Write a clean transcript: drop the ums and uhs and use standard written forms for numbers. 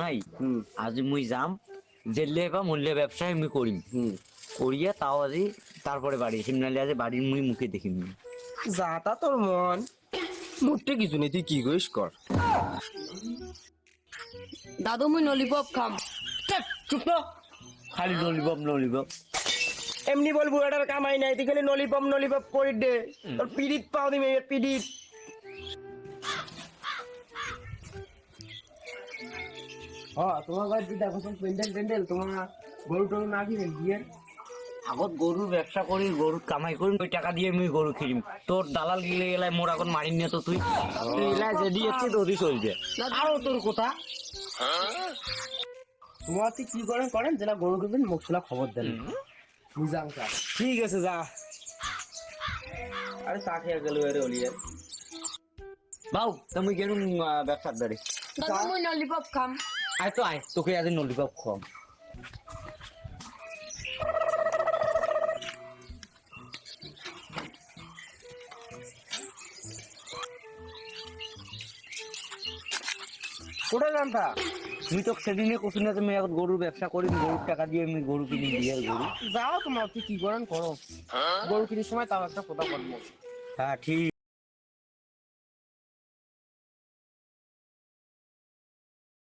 নাই আজি মুই যাম জেলে বা মূল্য ব্যবসায় আমি করিম করিয়া তাও আজি তারপরে বাড়ি আসিম, নাহলে আজি বাড়ির মুই মুখে দেখিম না। যাতা তোর মন, মুখতে কিছু নেই, তুই কি করিস কর। দাদু মুই ললিপপ খাম। চুপ তো, খালি ললিপপ ললিপপ। এমনি বল বুড়াটার কামাই নাই, তুই খালি ললিপপ ললিপপ করে দে, তোর পিড়িত পাও দিবি পিড়িত। তোমার বাড়ি যদি দেখো প্যান্ডেল ট্যান্ডেল, তোমার গরু টরু না কিনেন বিয়ের। আগত গরুর ব্যবসা করি, গরুর কামাই করি, ওই টাকা দিয়ে মুই গরু কিনিম। তোর দালাল গিলে গেলাই মোর এখন মারি নিয়ে তো তুই যদি হচ্ছে তোরই চলছে। আরো তোর কথা তোমার তুই কি করেন করেন, যেটা গরু কিনবেন মুখ খোলা খবর দেন। বুঝাম স্যার, ঠিক আছে যা। আরে চা খেয়ে গেল এর অলিয়ে বাউ তুমি কেন ব্যবসার দাঁড়ি দাদু মুই ললিপপ খাম। আয় তো আয়, তোকে আজ ললিপপ খাওয়াম। কোথায় জানতা? তুই তো সেদিনে কচু না তুমি এখন গরুর ব্যবসা করি, গরুর টাকা দিয়ে আমি গরু কিনি বিয়ের গরু। যাও তোমার তুই কি করেন করো, গরু কিনির সময় তাও একটা কথা বলবো। হ্যাঁ ঠিক।